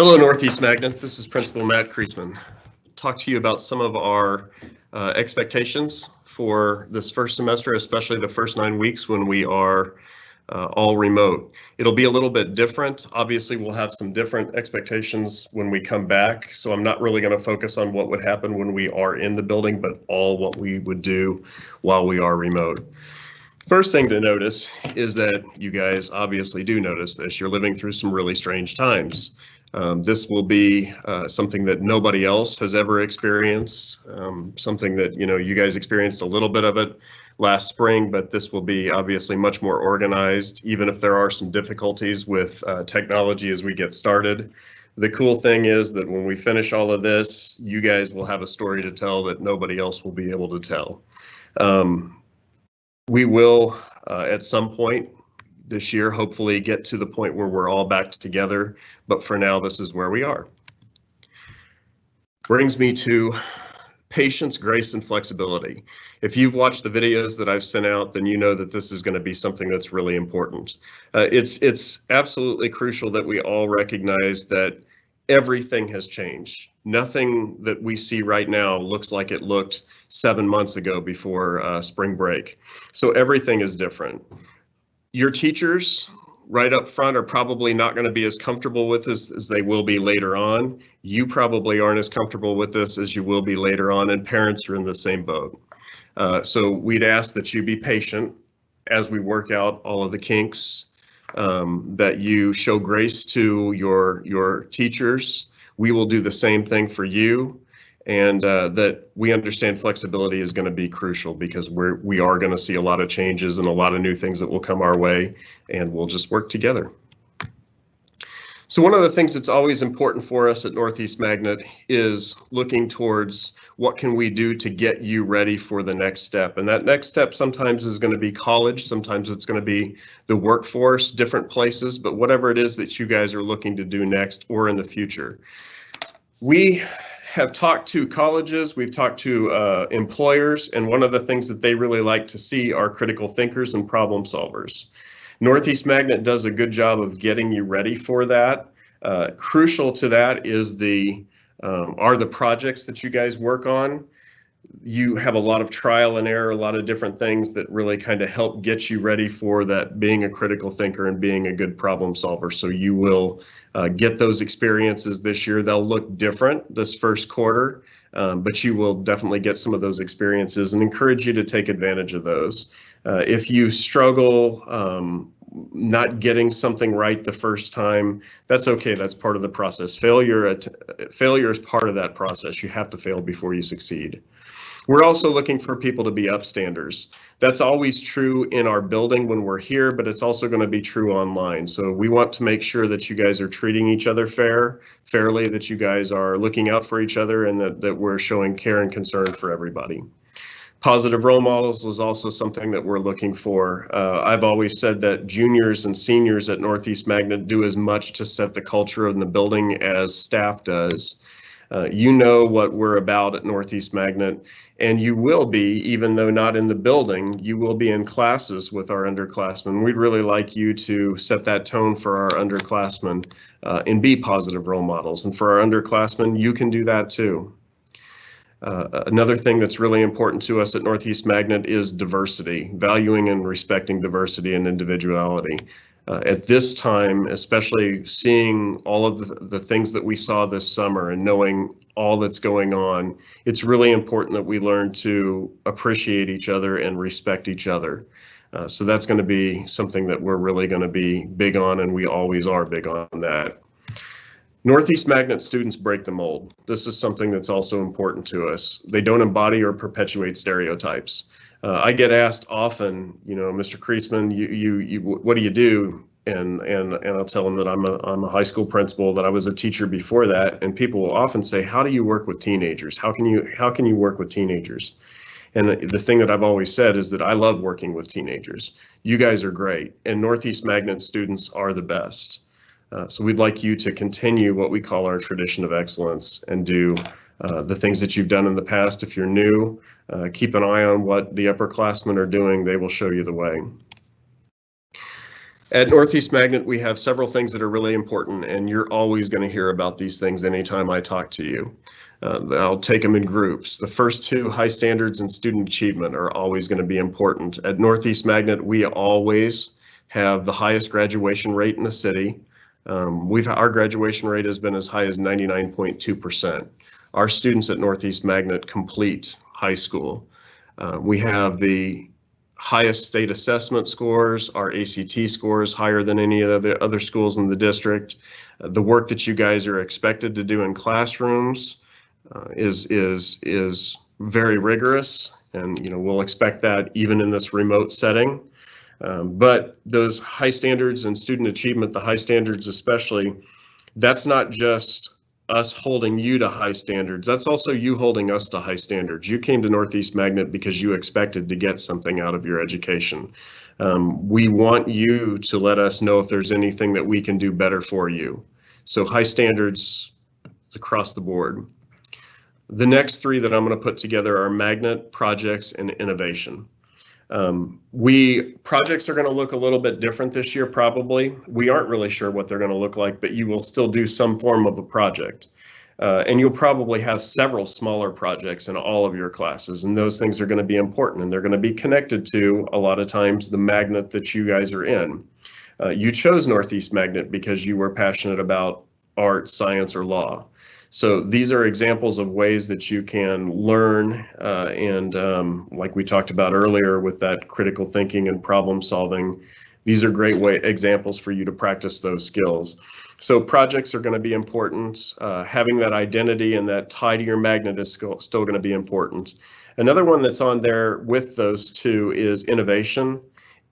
Hello, Northeast Magnet. This is Principal Matt Kriesman. Talk to you about some of our expectations for this first semester, especially the first 9 weeks when we are all remote. It'll be a little bit different. Obviously, we'll have some different expectations when we come back, so I'm not really going to focus on what would happen when we are in the building, but all what we would do while we are remote. First thing to notice is that you guys obviously do notice this. You're living through some really strange times. This will be something that nobody else has ever experienced, something that, you guys experienced a little bit of it last spring, but this will be obviously much more organized, even if there are some difficulties with technology as we get started. The cool thing is that when we finish all of this, you guys will have a story to tell that nobody else will be able to tell. We will, at some point this year, hopefully get to the point where we're all back together, but for now, this is where we are. Brings me to patience, grace, and flexibility. If you've watched the videos that I've sent out, then you know that this is going to be something that's really important. It's absolutely crucial that we all recognize that everything has changed. Nothing that we see right now looks like it looked 7 months ago before spring break. So everything is different. Your teachers right up front are probably not going to be as comfortable with this as they will be later on. You probably aren't as comfortable with this as you will be later on, and parents are in the same boat. So we'd ask that you be patient as we work out all of the kinks, that you show grace to your teachers. We will do the same thing for you, and that we understand flexibility is going to be crucial because we are going to see a lot of changes and a lot of new things that will come our way, and we'll just work together. So one of the things that's always important for us at Northeast Magnet is looking towards what can we do to get you ready for the next step. And that next step sometimes is going to be college, sometimes it's going to be the workforce, different places, but whatever it is that you guys are looking to do next or in the future. We have talked to colleges, we've talked to employers, and one of the things that they really like to see are critical thinkers and problem solvers. Northeast Magnet does a good job of getting you ready for that. Crucial to that is are the projects that you guys work on. You have a lot of trial and error, a lot of different things that really kind of help get you ready for that, being a critical thinker and being a good problem solver. So you will get those experiences this year. They'll look different this first quarter, but you will definitely get some of those experiences and encourage you to take advantage of those. If you struggle not getting something right the first time, that's okay. That's part of the process. Failure is part of that process. You have to fail before you succeed. We're also looking for people to be upstanders. That's always true in our building when we're here, but it's also going to be true online. So we want to make sure that you guys are treating each other fairly, that you guys are looking out for each other, and that we're showing care and concern for everybody. Positive role models is also something that we're looking for. I've always said that juniors and seniors at Northeast Magnet do as much to set the culture in the building as staff does. You know what we're about at Northeast Magnet, and you will be, even though not in the building, you will be in classes with our underclassmen. We'd really like you to set that tone for our underclassmen and be positive role models. And for our underclassmen, you can do that too. Another thing that's really important to us at Northeast Magnet is diversity, valuing and respecting diversity and individuality. At this time, especially seeing all of the things that we saw this summer and knowing all that's going on, it's really important that we learn to appreciate each other and respect each other. So that's going to be something that we're really going to be big on, and we always are big on that. Northeast Magnet students break the mold. This is something that's also important to us. They don't embody or perpetuate stereotypes. I get asked often, Mr. Kriesman, what do you do? And I'll tell them that I'm a high school principal, that I was a teacher before that, and people will often say, how do you work with teenagers? How can you work with teenagers? And the thing that I've always said is that I love working with teenagers. You guys are great, and Northeast Magnet students are the best. So we'd like you to continue what we call our tradition of excellence and do the things that you've done in the past. If you're new, keep an eye on what the upperclassmen are doing. They will show you the way. At Northeast Magnet, we have several things that are really important, and you're always going to hear about these things anytime I talk to you. I'll take them in groups. The first two, high standards and student achievement, are always going to be important. At Northeast Magnet, we always have the highest graduation rate in the city. Our graduation rate has been as high as 99.2%. Our students at Northeast Magnet complete high school. We have the highest state assessment scores. Our ACT scores higher than any of the other schools in the district. The work that you guys are expected to do in classrooms is very rigorous, and we'll expect that even in this remote setting. But those high standards and student achievement, the high standards especially, that's not just us holding you to high standards, that's also you holding us to high standards. You came to Northeast Magnet because you expected to get something out of your education. We want you to let us know if there's anything that we can do better for you. So high standards across the board. The next three that I'm going to put together are magnet, projects, and innovation. Projects are going to look a little bit different this year, probably. We aren't really sure what they're going to look like, but you will still do some form of a project. And you'll probably have several smaller projects in all of your classes, and those things are going to be important, and they're going to be connected to, a lot of times, the magnet that you guys are in. You chose Northeast Magnet because you were passionate about art, science, or law. So these are examples of ways that you can learn and like we talked about earlier with that critical thinking and problem solving, these are great examples for you to practice those skills. So projects are going to be important. Having that identity and that tie to your magnet is still going to be important. Another one that's on there with those two is innovation.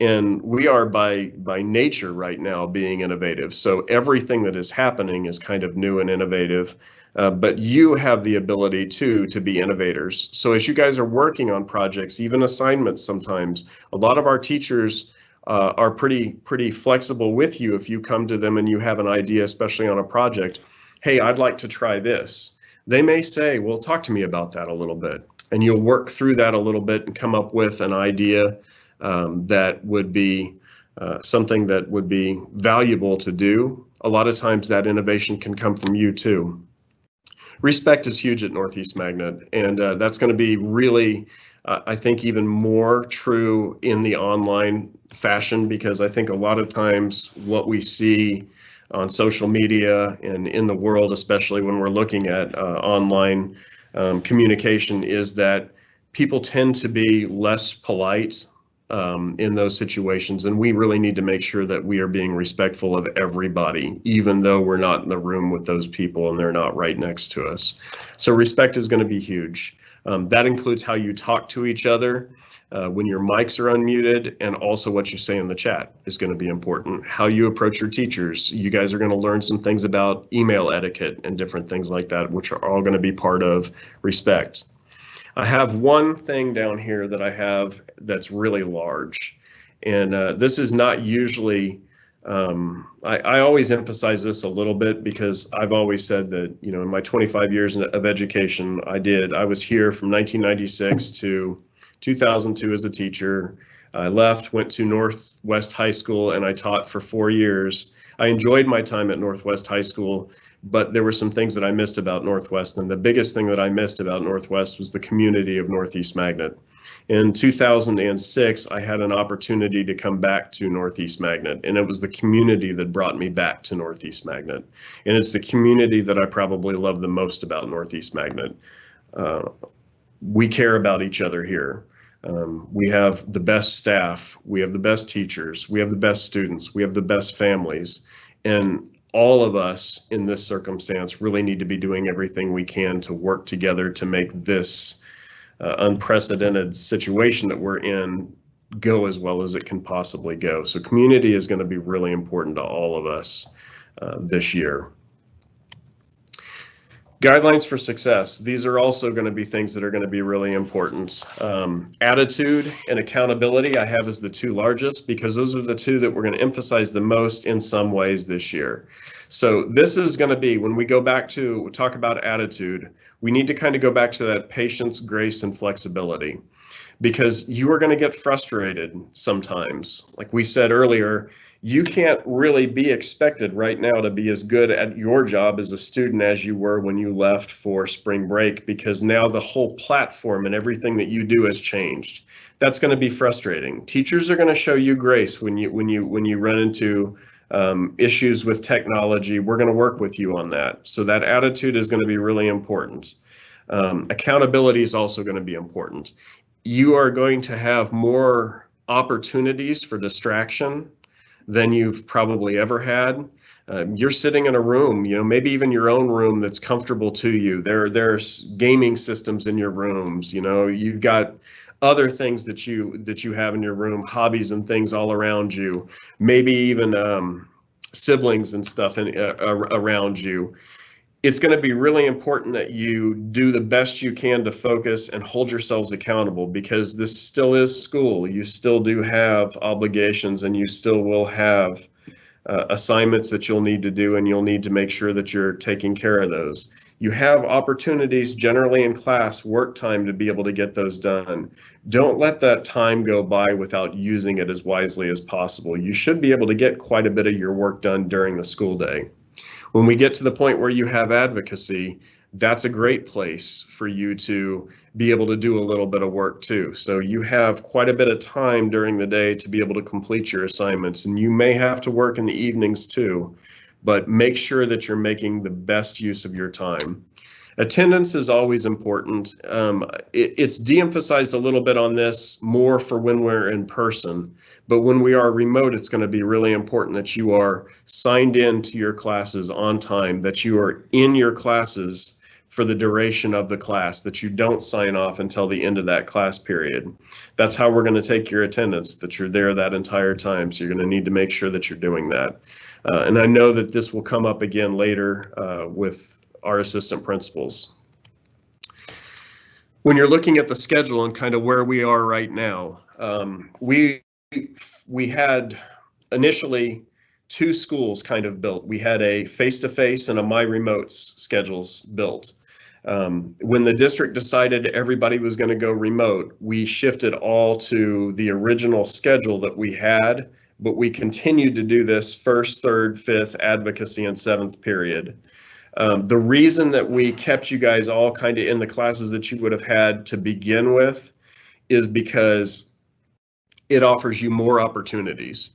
And we are by nature right now being innovative. So everything that is happening is kind of new and innovative, but you have the ability to be innovators. So as you guys are working on projects, even assignments sometimes, a lot of our teachers are pretty flexible with you if you come to them and you have an idea, especially on a project. Hey, I'd like to try this. They may say, well, talk to me about that a little bit. And you'll work through that a little bit and come up with an idea that would be something that would be valuable to do. A lot of times that innovation can come from you too. Respect is huge at Northeast Magnet, and that's going to be really, I think, even more true in the online fashion, because I think a lot of times what we see on social media and in the world, especially when we're looking at online communication, is that people tend to be less polite in those situations, and we really need to make sure that we are being respectful of everybody, even though we're not in the room with those people and they're not right next to us. So respect is going to be huge. That includes how you talk to each other when your mics are unmuted, and also what you say in the chat is going to be important. How you approach your teachers. You guys are going to learn some things about email etiquette and different things like that, which are all going to be part of respect. I have one thing down here that I have that's really large, and this is not usually, I always emphasize this a little bit because I've always said that, in my 25 years of education, I was here from 1996 to 2002 as a teacher. I left, went to Northwest High School, and I taught for 4 years. I enjoyed my time at Northwest High School, but there were some things that I missed about Northwest, and the biggest thing that I missed about Northwest was the community of Northeast Magnet. In 2006, I had an opportunity to come back to Northeast Magnet, and it was the community that brought me back to Northeast Magnet. And it's the community that I probably love the most about Northeast Magnet. We care about each other here. We have the best staff, we have the best teachers, we have the best students, we have the best families, and all of us in this circumstance really need to be doing everything we can to work together to make this unprecedented situation that we're in go as well as it can possibly go. So community is going to be really important to all of us this year. Guidelines for success. These are also going to be things that are going to be really important. Attitude and accountability I have as the two largest, because those are the two that we're going to emphasize the most in some ways this year. So this is going to be, when we go back to talk about attitude, we need to kind of go back to that patience, grace, and flexibility. because you are going to get frustrated sometimes. Like we said earlier, you can't really be expected right now to be as good at your job as a student as you were when you left for spring break, because now the whole platform and everything that you do has changed. That's going to be frustrating. Teachers are going to show you grace when you run into issues with technology. We're going to work with you on that. So that attitude is going to be really important. Accountability is also going to be important. You are going to have more opportunities for distraction than you've probably ever had. You're sitting in a room, maybe even your own room that's comfortable to you. There's gaming systems in your rooms. You've got other things that you have in your room, hobbies and things all around you, maybe even siblings and stuff around you. It's going to be really important that you do the best you can to focus and hold yourselves accountable, because this still is school. You still do have obligations, and you still will have assignments that you'll need to do, and you'll need to make sure that you're taking care of those. You have opportunities generally in class, work time, to be able to get those done. Don't let that time go by without using it as wisely as possible. You should be able to get quite a bit of your work done during the school day. When we get to the point where you have advocacy, that's a great place for you to be able to do a little bit of work too. So you have quite a bit of time during the day to be able to complete your assignments, and you may have to work in the evenings too, but make sure that you're making the best use of your time. Attendance is always important. It's de-emphasized a little bit on this more for when we're in person, but when we are remote, it's going to be really important that you are signed in to your classes on time, that you are in your classes for the duration of the class, that you don't sign off until the end of that class period. That's how we're going to take your attendance, that you're there that entire time. So you're going to need to make sure that you're doing that. And I know that this will come up again later with our assistant principals. When you're looking at the schedule and kind of where we are right now, we had initially two schools kind of built. We had a face-to-face and a My Remotes schedules built. When the district decided everybody was going to go remote, we shifted all to the original schedule that we had, but we continued to do this first, third, fifth, advocacy, and seventh period. The reason that we kept you guys all kind of in the classes that you would have had to begin with is because it offers you more opportunities.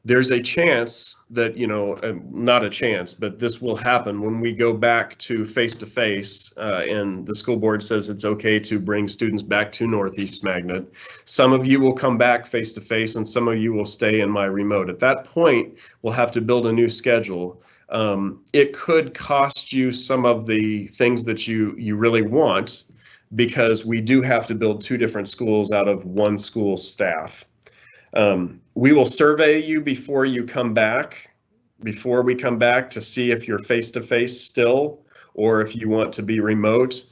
There's a chance that, not a chance, but this will happen when we go back to face-to-face and the school board says it's okay to bring students back to Northeast Magnet. Some of you will come back face-to-face and some of you will stay in My Remote. At that point, we'll have to build a new schedule. It could cost you some of the things that you really want, because we do have to build two different schools out of one school staff. We will survey you before we come back to see if you're face-to-face still or if you want to be remote.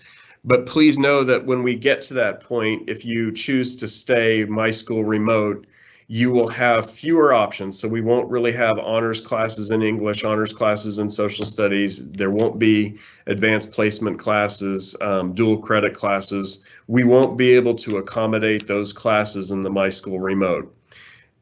But please know that when we get to that point, if you choose to stay My School Remote, you will have fewer options. So we won't really have honors classes in English, honors classes in social studies. There won't be advanced placement classes, dual credit classes. We won't be able to accommodate those classes in the My School Remote.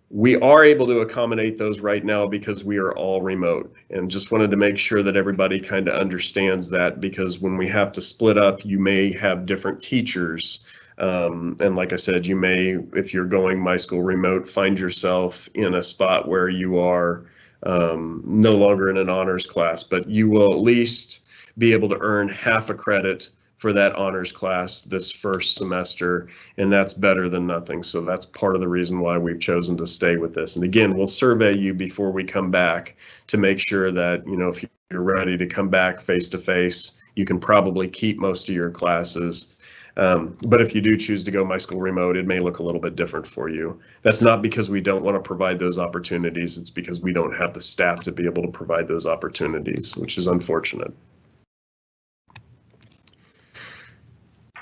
We are able to accommodate those right now because we are all remote, and just wanted to make sure that everybody kind of understands that, because when we have to split up, you may have different teachers. And like I said, you may, if you're going My School Remote, find yourself in a spot where you are no longer in an honors class, but you will at least be able to earn half a credit for that honors class this first semester, and that's better than nothing. So that's part of the reason why we've chosen to stay with this. And again, we'll survey you before we come back to make sure that, if you're ready to come back face to face, you can probably keep most of your classes. But if you do choose to go My School Remote, it may look a little bit different for you. That's not because we don't want to provide those opportunities. It's because we don't have the staff to be able to provide those opportunities, which is unfortunate.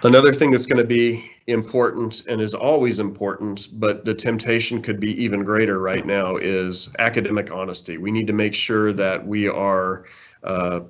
Another thing that's going to be important and is always important, but the temptation could be even greater right now, is academic honesty. We need to make sure that we are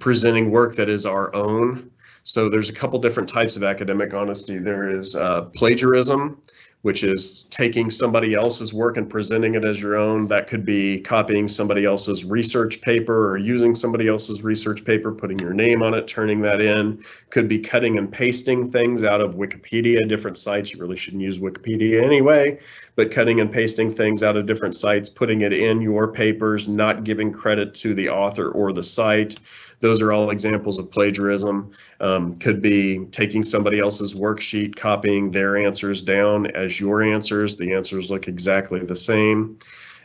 presenting work that is our own. So there's a couple different types of academic honesty. There is plagiarism, which is taking somebody else's work and presenting it as your own. That could be copying somebody else's research paper or using somebody else's research paper, putting your name on it, turning that in. Could be cutting and pasting things out of Wikipedia, different sites. You really shouldn't use Wikipedia anyway, but cutting and pasting things out of different sites, putting it in your papers, not giving credit to the author or the site. Those are all examples of plagiarism. Could be taking somebody else's worksheet, copying their answers down as your answers. The answers look exactly the same.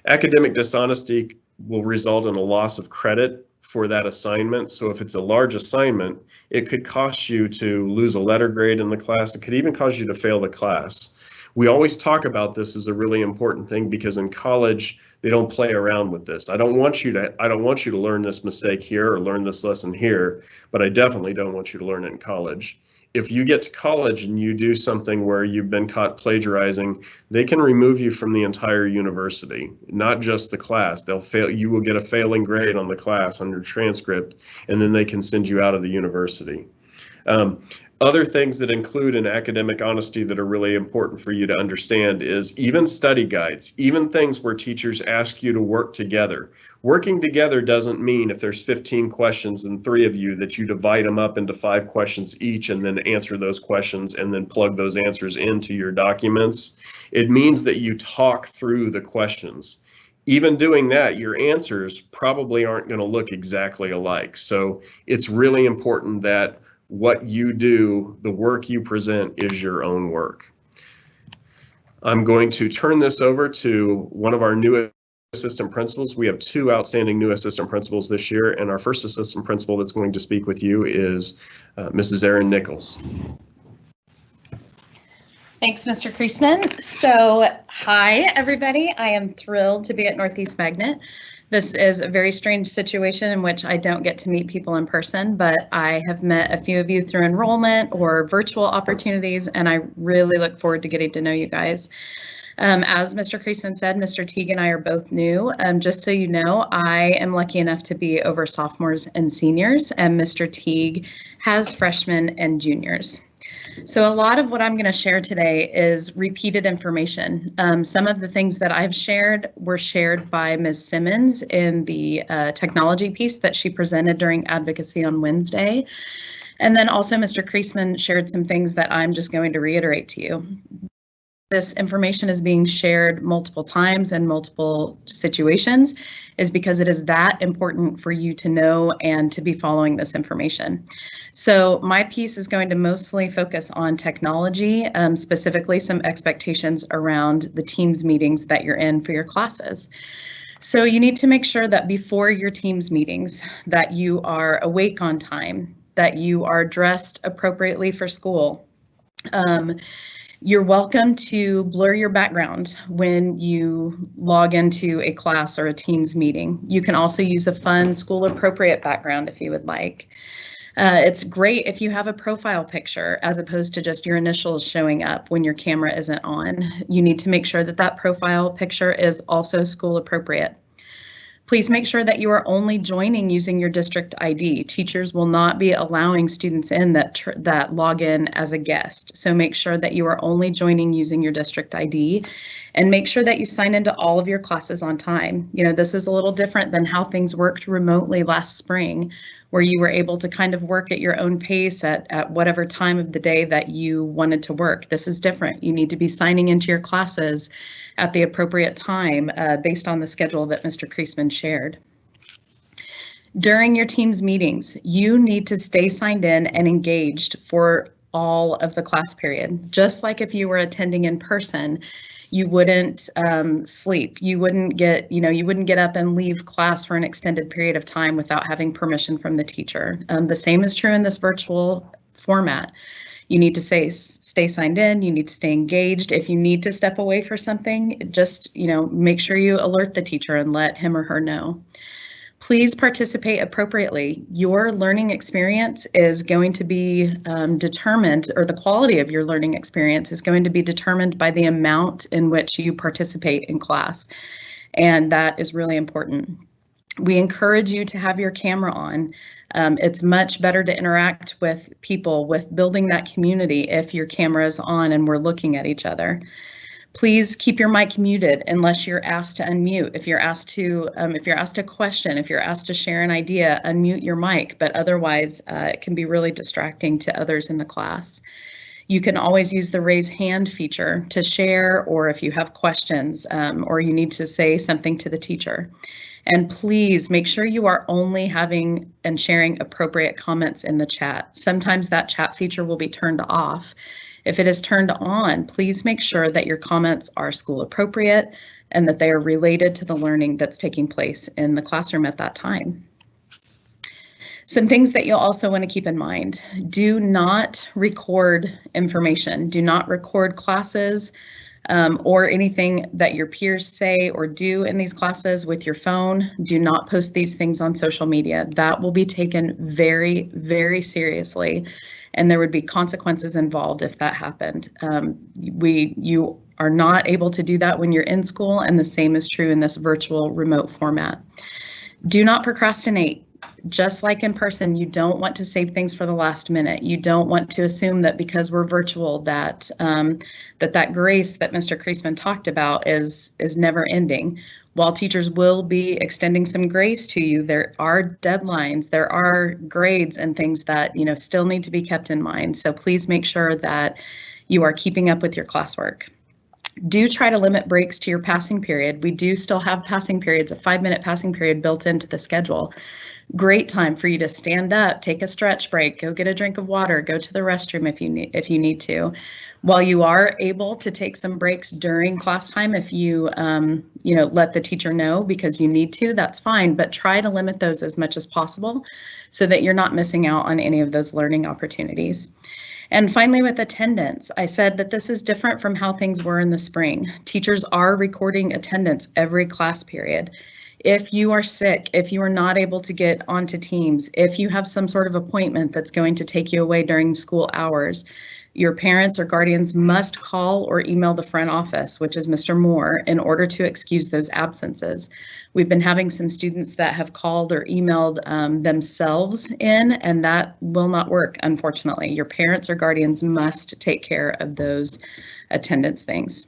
Academic dishonesty will result in a loss of credit for that assignment. So if it's a large assignment, it could cost you to lose a letter grade in the class. It could even cause you to fail the class. We always talk about this as a really important thing because in college, they don't play around with this. I don't want you to learn this mistake here or learn this lesson here, but I definitely don't want you to learn it in college. If you get to college and you do something where you've been caught plagiarizing, they can remove you from the entire university, not just the class. You will get a failing grade on the class on your transcript, and then they can send you out of the university. Other things that include in academic honesty that are really important for you to understand is even study guides, even things where teachers ask you to work together. Working together doesn't mean if there's 15 questions and 3 of you that you divide them up into 5 questions each and then answer those questions and then plug those answers into your documents. It means that you talk through the questions. Even doing that, your answers probably aren't going to look exactly alike. So it's really important that what you do, the work you present, is your own work. I'm going to turn this over to one of our new assistant principals. We have 2 outstanding new assistant principals this year, and our first assistant principal that's going to speak with you is Mrs. Erin Nichols. Thanks, Mr. Kriesman. So, hi, everybody. I am thrilled to be at Northeast Magnet. This is a very strange situation in which I don't get to meet people in person, but I have met a few of you through enrollment or virtual opportunities, and I really look forward to getting to know you guys. As Mr. Kriesman said, Mr. Teague and I are both new. Just so you know, I am lucky enough to be over sophomores and seniors, and Mr. Teague has freshmen and juniors. So a lot of what I'm going to share today is repeated information. Some of the things that I've shared were shared by Ms. Simmons in the technology piece that she presented during advocacy on Wednesday. And then also Mr. Kriesman shared some things that I'm just going to reiterate to you. This information is being shared multiple times in multiple situations is because it is that important for you to know and to be following this information. So my piece is going to mostly focus on technology, specifically some expectations around the Teams meetings that you're in for your classes. So you need to make sure that before your Teams meetings that you are awake on time, that you are dressed appropriately for school. You're welcome to blur your background when you log into a class or a Teams meeting. You can also use a fun school appropriate background if you would like. It's great if you have a profile picture as opposed to just your initials showing up when your camera isn't on. You need to make sure that that profile picture is also school appropriate. Please make sure that you are only joining using your district ID. Teachers will not be allowing students in that log in as a guest. So make sure that you are only joining using your district ID and make sure that you sign into all of your classes on time. You know, this is a little different than how things worked remotely last spring, where you were able to kind of work at your own pace at whatever time of the day that you wanted to work. This is different. You need to be signing into your classes at the appropriate time based on the schedule that Mr. Kriesman shared. During your Teams meetings, you need to stay signed in and engaged for all of the class period. Just like if you were attending in person, you wouldn't sleep. You wouldn't get up and leave class for an extended period of time without having permission from the teacher. The same is true in this virtual format. You need to stay signed in, you need to stay engaged. If you need to step away for something, just make sure you alert the teacher and let him or her know. Please participate appropriately. Your learning experience is going to be determined, or the quality of your learning experience is going to be determined by the amount in which you participate in class. And that is really important. We encourage you to have your camera on. It's much better to interact with people, with building that community if your camera is on and we're looking at each other. Please keep your mic muted unless you're asked to unmute. If you're asked a question, if you're asked to share an idea, unmute your mic, but otherwise it can be really distracting to others in the class. You can always use the raise hand feature to share, or if you have questions or you need to say something to the teacher. And please make sure you are only having and sharing appropriate comments in the chat. Sometimes that chat feature will be turned off. If it is turned on, please make sure that your comments are school appropriate and that they are related to the learning that's taking place in the classroom at that time. Some things that you'll also want to keep in mind: do not record information. Do not record classes or anything that your peers say or do in these classes with your phone. Do not post these things on social media. That will be taken very, very seriously, and there would be consequences involved if that happened. You are not able to do that when you're in school, and the same is true in this virtual remote format. Do not procrastinate. Just like in person, you don't want to save things for the last minute. You don't want to assume that because we're virtual that that grace that Mr. Kreisman talked about is never ending. While teachers will be extending some grace to you, there are deadlines, there are grades and things that still need to be kept in mind. So please make sure that you are keeping up with your classwork. Do try to limit breaks to your passing period. We do still have passing periods, a 5-minute passing period built into the schedule. Great time for you to stand up, take a stretch break, go get a drink of water, go to the restroom if you need to. While you are able to take some breaks during class time, if you let the teacher know because you need to, that's fine, but try to limit those as much as possible so that you're not missing out on any of those learning opportunities. And finally, with attendance, I said that this is different from how things were in the spring. Teachers are recording attendance every class period. If you are sick, if you are not able to get onto Teams, if you have some sort of appointment that's going to take you away during school hours, your parents or guardians must call or email the front office, which is Mr. Moore, in order to excuse those absences. We've been having some students that have called or emailed themselves in, and that will not work, unfortunately. Your parents or guardians must take care of those attendance things.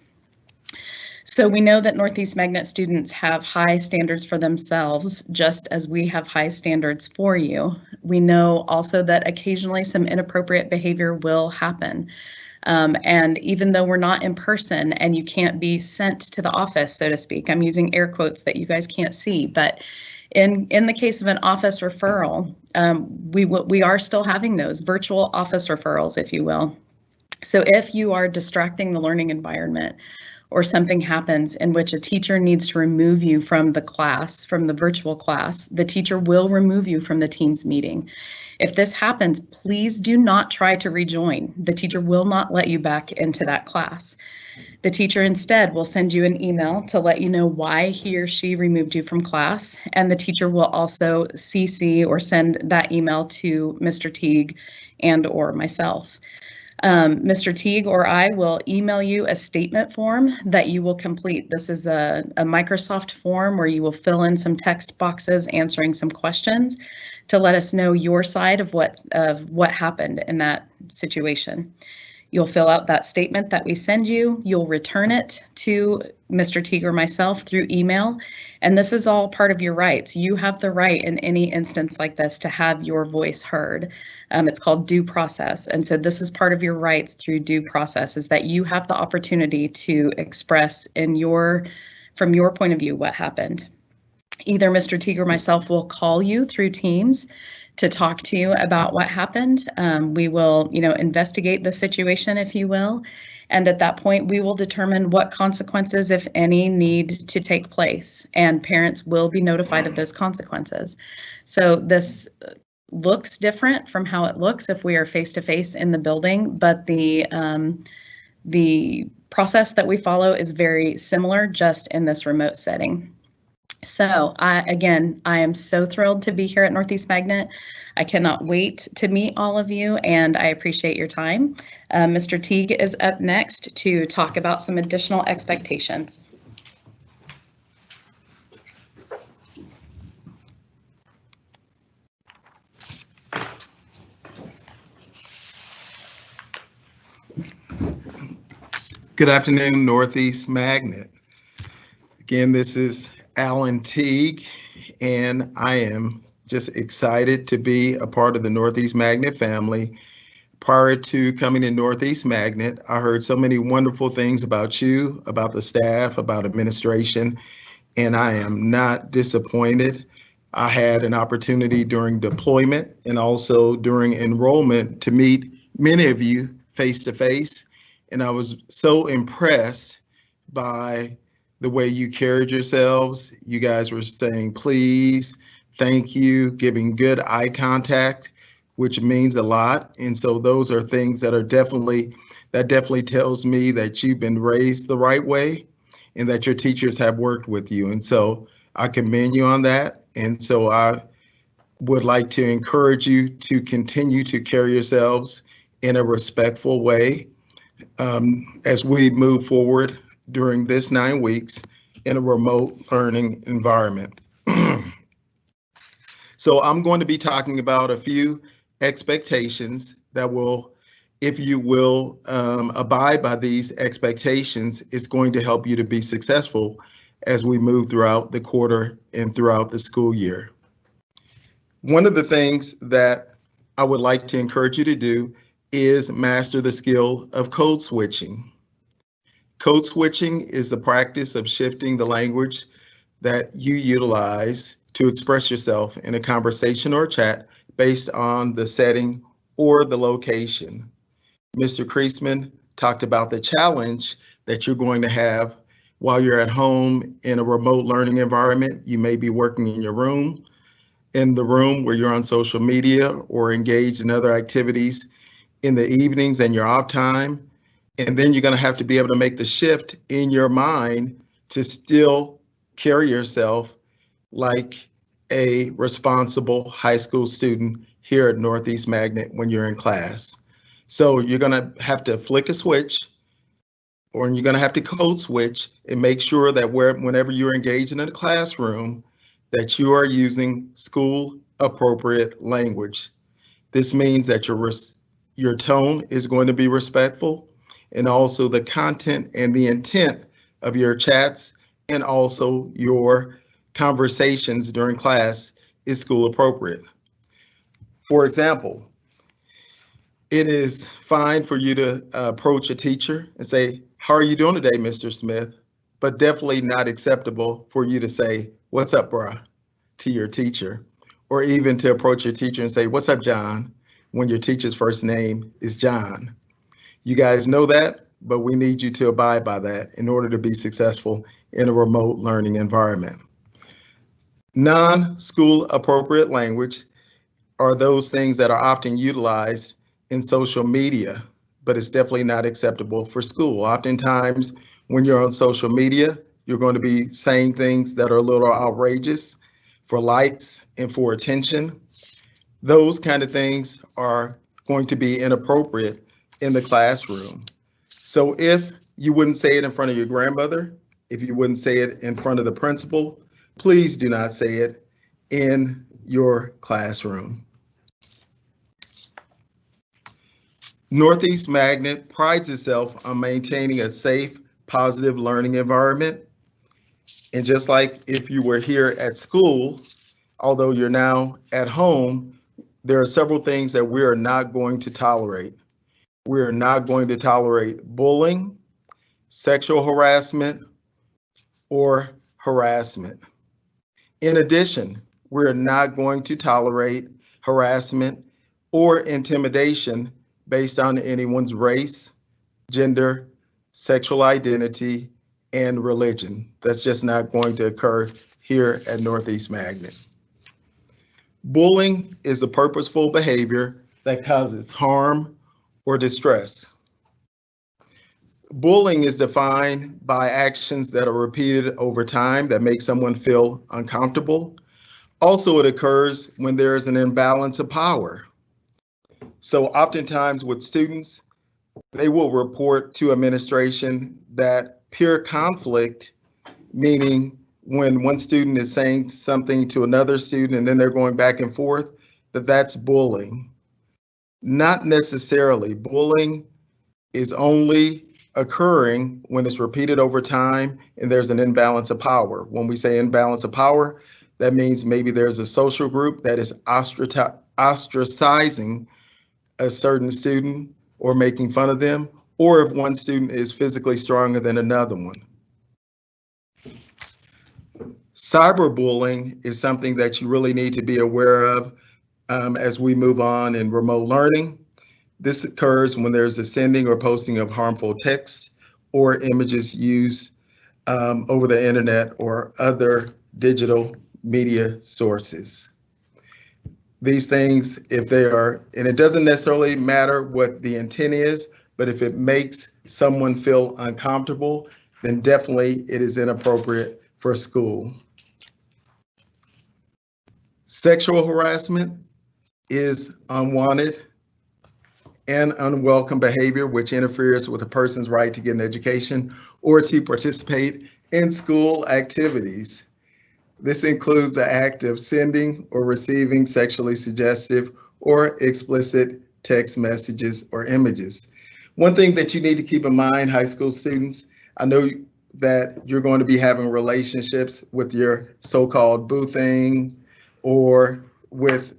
So we know that Northeast Magnet students have high standards for themselves, just as we have high standards for you. We know also that occasionally some inappropriate behavior will happen. And even though we're not in person and you can't be sent to the office, so to speak, I'm using air quotes that you guys can't see, but in the case of an office referral, we are still having those virtual office referrals, if you will. So if you are distracting the learning environment, or something happens in which a teacher needs to remove you from the class, from the virtual class, the teacher will remove you from the Teams meeting. If this happens, please do not try to rejoin. The teacher will not let you back into that class. The teacher instead will send you an email to let you know why he or she removed you from class, and the teacher will also CC or send that email to Mr. Teague and or myself. Mr. Teague or I will email you a statement form that you will complete. This is a Microsoft form where you will fill in some text boxes answering some questions to let us know your side of what happened in that situation. You'll fill out that statement that we send you. You'll return it to Mr. Teague or myself through email. And this is all part of your rights. You have the right in any instance like this to have your voice heard. It's called due process. And so this is part of your rights through due process, is that you have the opportunity to express from your point of view what happened. Either Mr. Teague or myself will call you through Teams to talk to you about what happened. We will, investigate the situation, if you will. And at that point, we will determine what consequences, if any, need to take place, and parents will be notified of those consequences. So this looks different from how it looks if we are face-to-face in the building, but the process that we follow is very similar, just in this remote setting. So I am so thrilled to be here at Northeast Magnet. I cannot wait to meet all of you, and I appreciate your time. Mr. Teague is up next to talk about some additional expectations. Good afternoon, Northeast Magnet. Again, this is Alan Teague, and I am just excited to be a part of the Northeast Magnet family. Prior to coming to Northeast Magnet, I heard so many wonderful things about you, about the staff, about administration, and I am not disappointed. I had an opportunity during deployment and also during enrollment to meet many of you face to face, and I was so impressed by the way you carried yourselves. You guys were saying please, thank you, giving good eye contact, which means a lot. And so those are things that definitely tells me that you've been raised the right way and that your teachers have worked with you. And so I commend you on that. And so I would like to encourage you to continue to carry yourselves in a respectful way as we move forward during this 9 weeks in a remote learning environment. So I'm going to be talking about a few expectations that will, if you will, abide by these expectations, it's going to help you to be successful as we move throughout the quarter and throughout the school year. One of the things that I would like to encourage you to do is master the skill of code switching. Code switching is the practice of shifting the language that you utilize to express yourself in a conversation or chat based on the setting or the location. Mr. Kreisman talked about the challenge that you're going to have while you're at home in a remote learning environment. You may be working in your room, in the room where you're on social media or engaged in other activities in the evenings and your off time. And then you're going to have to be able to make the shift in your mind to still carry yourself like a responsible high school student here at Northeast Magnet when you're in class. So you're going to have to flick a switch, or you're going to have to code switch and make sure that whenever you're engaged in a classroom, that you are using school appropriate language. This means that your tone is going to be respectful, and also the content and the intent of your chats and also your conversations during class is school appropriate. For example, it is fine for you to approach a teacher and say, "How are you doing today, Mr. Smith?" But definitely not acceptable for you to say, "What's up, bruh?" to your teacher, or even to approach your teacher and say, "What's up, John?" when your teacher's first name is John. You guys know that, but we need you to abide by that in order to be successful in a remote learning environment. Non-school appropriate language are those things that are often utilized in social media, but it's definitely not acceptable for school. Oftentimes, when you're on social media, you're going to be saying things that are a little outrageous for likes and for attention. Those kind of things are going to be inappropriate in the classroom. So if you wouldn't say it in front of your grandmother, if you wouldn't say it in front of the principal, please do not say it in your classroom. Northeast Magnet prides itself on maintaining a safe, positive learning environment. And just like if you were here at school, although you're now at home, there are several things that we are not going to tolerate. We are not going to tolerate bullying, sexual harassment, or harassment. In addition, we're not going to tolerate harassment or intimidation based on anyone's race, gender, sexual identity, and religion. That's just not going to occur here at Northeast Magnet. Bullying is a purposeful behavior that causes harm or distress. Bullying is defined by actions that are repeated over time that make someone feel uncomfortable. Also, it occurs when there is an imbalance of power. So oftentimes with students, they will report to administration that peer conflict, meaning when one student is saying something to another student and then they're going back and forth, that's bullying. Not necessarily. Bullying is only occurring when it's repeated over time and there's an imbalance of power. When we say imbalance of power, that means maybe there's a social group that is ostracizing a certain student or making fun of them, or if one student is physically stronger than another one. Cyberbullying is something that you really need to be aware of as we move on in remote learning. This occurs when there's the sending or posting of harmful text or images used over the internet or other digital media sources. These things, if they are, and it doesn't necessarily matter what the intent is, but if it makes someone feel uncomfortable, then definitely it is inappropriate for school. Sexual harassment is unwanted and unwelcome behavior which interferes with a person's right to get an education or to participate in school activities. This includes the act of sending or receiving sexually suggestive or explicit text messages or images. One thing that you need to keep in mind, high school students, I know that you're going to be having relationships with your so-called boo thing or with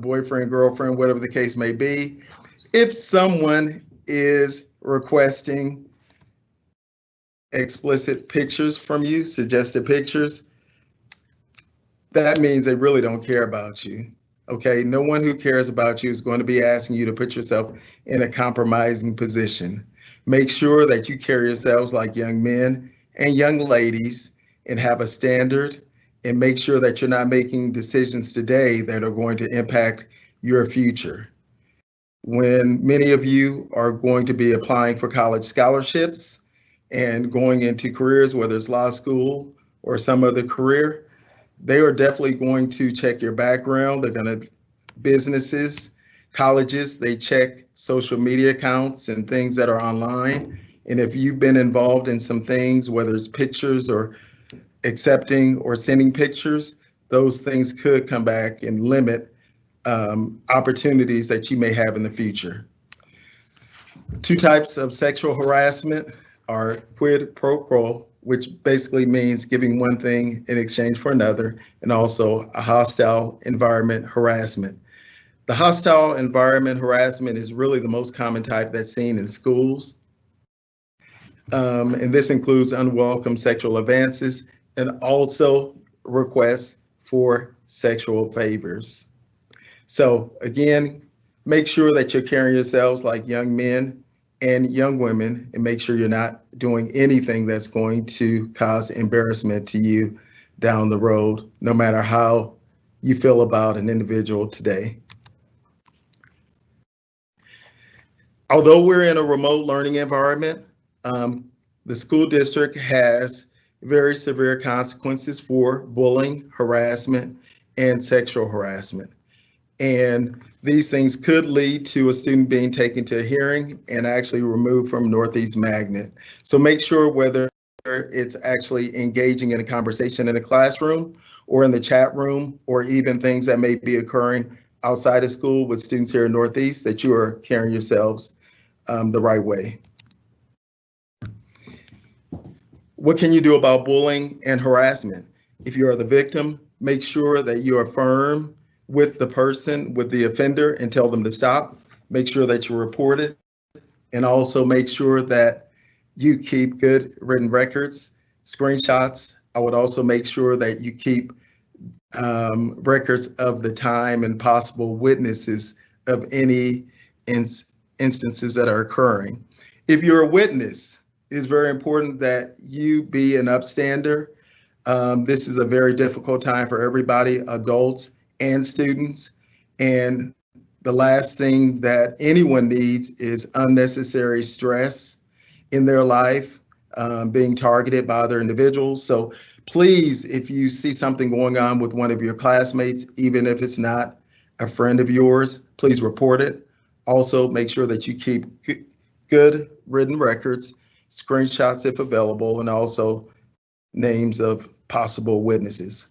boyfriend, girlfriend, whatever the case may be. If someone is requesting explicit pictures from you, suggested pictures, that means they really don't care about you. Okay, no one who cares about you is going to be asking you to put yourself in a compromising position. Make sure that you carry yourselves like young men and young ladies and have a standard, and make sure that you're not making decisions today that are going to impact your future. When many of you are going to be applying for college scholarships and going into careers, whether it's law school or some other career, they are definitely going to check your background. They're going to, businesses, colleges, they check social media accounts and things that are online. And if you've been involved in some things, whether it's pictures or accepting or sending pictures, those things could come back and limit opportunities that you may have in the future. Two types of sexual harassment are quid pro quo, which basically means giving one thing in exchange for another, and also a hostile environment harassment. The hostile environment harassment is really the most common type that's seen in schools. And this includes unwelcome sexual advances and also requests for sexual favors. So again, make sure that you're carrying yourselves like young men and young women, and make sure you're not doing anything that's going to cause embarrassment to you down the road, no matter how you feel about an individual today. Although we're in a remote learning environment, the school district has very severe consequences for bullying, harassment, and sexual harassment. And these things could lead to a student being taken to a hearing and actually removed from Northeast Magnet. So make sure whether it's actually engaging in a conversation in a classroom or in the chat room, or even things that may be occurring outside of school with students here in Northeast, that you are carrying yourselves the right way. What can you do about bullying and harassment? If you are the victim, make sure that you are firm with the person, with the offender, and tell them to stop. Make sure that you report it, and also make sure that you keep good written records, screenshots. I would also make sure that you keep records of the time and possible witnesses of any instances that are occurring. If you're a witness, it is very important that you be an upstander. This is a very difficult time for everybody, adults and students. And the last thing that anyone needs is unnecessary stress in their life, being targeted by other individuals. So please, if you see something going on with one of your classmates, even if it's not a friend of yours, please report it. Also, make sure that you keep good written records, screenshots if available, and also names of possible witnesses.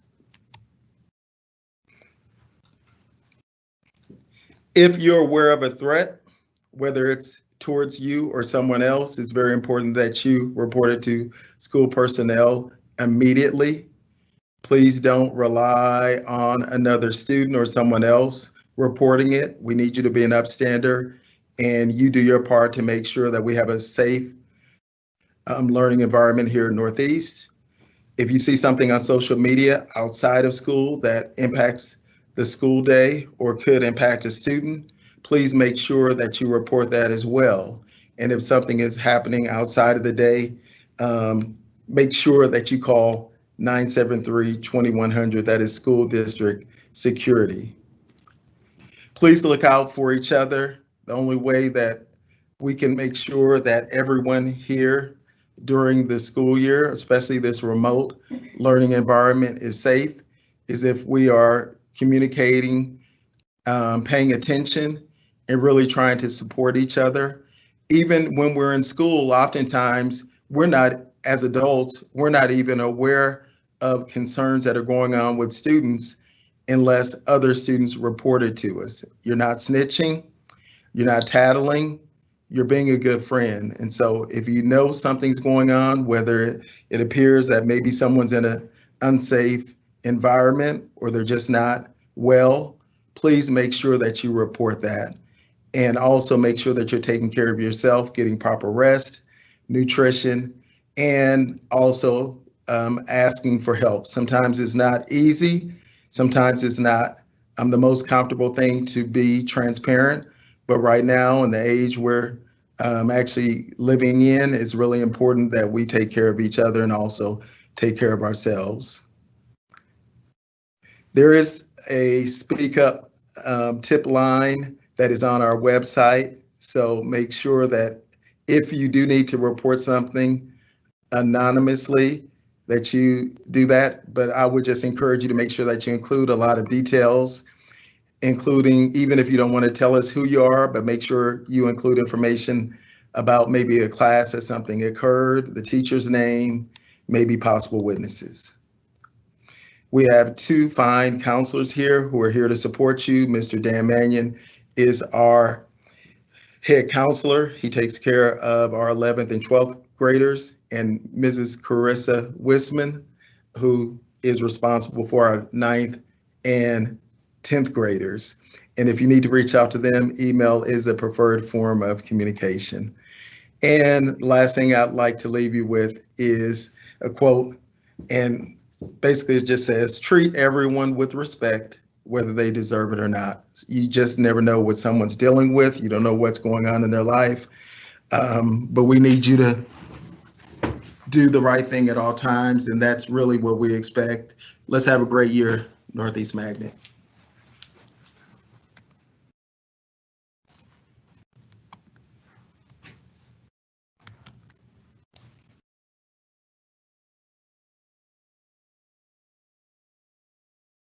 If you're aware of a threat, whether it's towards you or someone else, it's very important that you report it to school personnel immediately. Please don't rely on another student or someone else reporting it. We need you to be an upstander, and you do your part to make sure that we have a safe learning environment here in Northeast. If you see something on social media outside of school that impacts the school day or could impact a student, please make sure that you report that as well. And if something is happening outside of the day, make sure that you call 973-2100, that is school district security. Please look out for each other. The only way that we can make sure that everyone here during the school year, especially this remote learning environment, is safe is if we are communicating, paying attention, and really trying to support each other. Even when we're in school, oftentimes we're not, as adults, we're not even aware of concerns that are going on with students unless other students report it to us. You're not snitching, you're not tattling, you're being a good friend. And so if you know something's going on, whether it appears that maybe someone's in an unsafe environment or they're just not well, please make sure that you report that. And also make sure that you're taking care of yourself, getting proper rest, nutrition, and also asking for help. Sometimes it's not easy. Sometimes it's not the most comfortable thing to be transparent. But right now, in the age we're actually living in, it's really important that we take care of each other and also take care of ourselves. There is a Speak Up tip line that is on our website. So make sure that if you do need to report something anonymously, that you do that. But I would just encourage you to make sure that you include a lot of details, including, even if you don't want to tell us who you are, but make sure you include information about maybe a class that something occurred, the teacher's name, maybe possible witnesses. We have two fine counselors here who are here to support you. Mr. Dan Manion is our head counselor. He takes care of our 11th and 12th graders, and Mrs. Carissa Wisman, who is responsible for our 9th and 10th graders. And if you need to reach out to them, email is the preferred form of communication. And last thing I'd like to leave you with is a quote, and basically it just says, treat everyone with respect, whether they deserve it or not. You just never know what someone's dealing with. You don't know what's going on in their life, but we need you to do the right thing at all times, and that's really what we expect. Let's have a great year, Northeast Magnet.